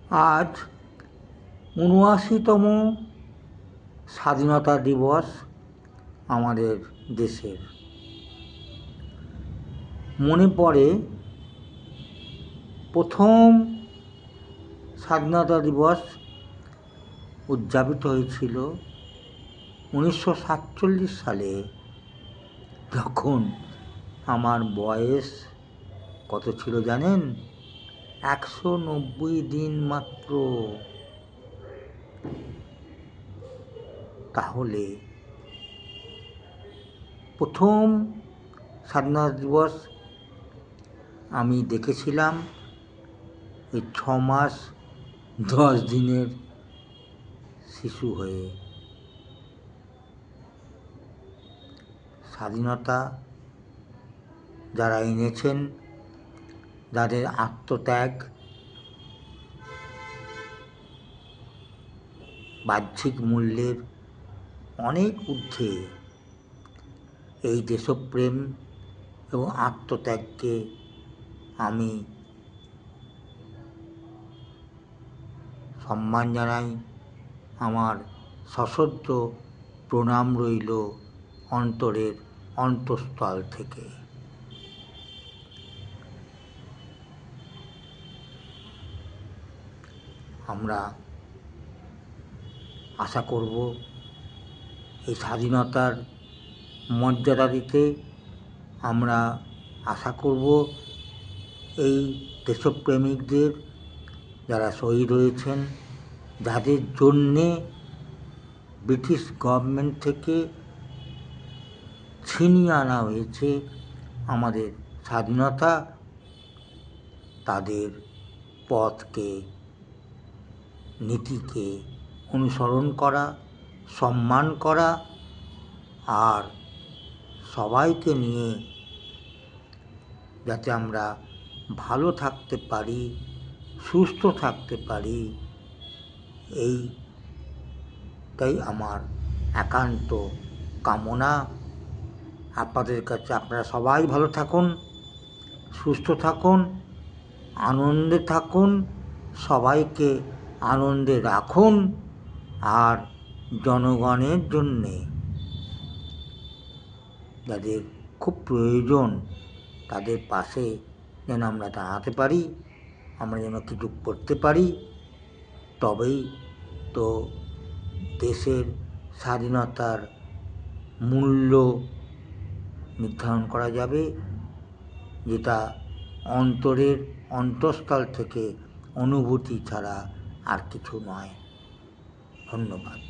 আজ ৭৯তম স্বাধীনতা দিবস আমাদের দেশের। মনে পড়ে প্রথম স্বাধীনতা দিবস উদযাপিত হয়েছিল ১৯৪৭ সালে, যখন আমার বয়স কত ছিল জানেন? ১৯০ দিন মাত্র। তাহলে প্রথম স্বাধীনতা দিবস আমি দেখেছিলাম এই ৬ মাস ১০ দিনের শিশু হয়ে। স্বাধীনতা যারা এনেছেন, যাদের আত্মত্যাগ বাহ্যিক মূল্যের অনেক ঊর্ধ্বে, এই দেশপ্রেম এবং আত্মত্যাগকে আমি সম্মান জানাই। আমার সশ্রদ্ধ প্রণাম রইল অন্তরের অন্তঃস্থল থেকে। আমরা আশা করব এই স্বাধীনতার মর্যাদা দিতে। আমরা আশা করব এই দেশপ্রেমিকদের, যারা শহীদ হয়েছেন, যাদের জন্যে ব্রিটিশ গভর্নমেন্ট থেকে ছিনিয়ে আনা হয়েছে আমাদের স্বাধীনতা, তাদের পথকে, নীতিকে অনুসরণ করা, সম্মান করা, আর সবাইকে নিয়ে যাতে আমরা ভালো থাকতে পারি, সুস্থ থাকতে পারি, এইটাই আমার একান্ত কামনা। আপনাদের কাছে আপনারা সবাই ভালো থাকুন, সুস্থ থাকুন, আনন্দে থাকুন, সবাইকে আনন্দে রাখুন, আর জনগণের জন্যে যাদের খুব প্রয়োজন তাদের পাশে যেন আমরা দাঁড়াতে পারি, আমরা যেন কিছু করতে পারি, তবেই তো দেশের স্বাধীনতার মূল্য নির্ধারণ করা যাবে, যেটা অন্তরের অন্তঃস্থল থেকে অনুভূতি ছাড়া আর কিছু নয়। ধন্যবাদ।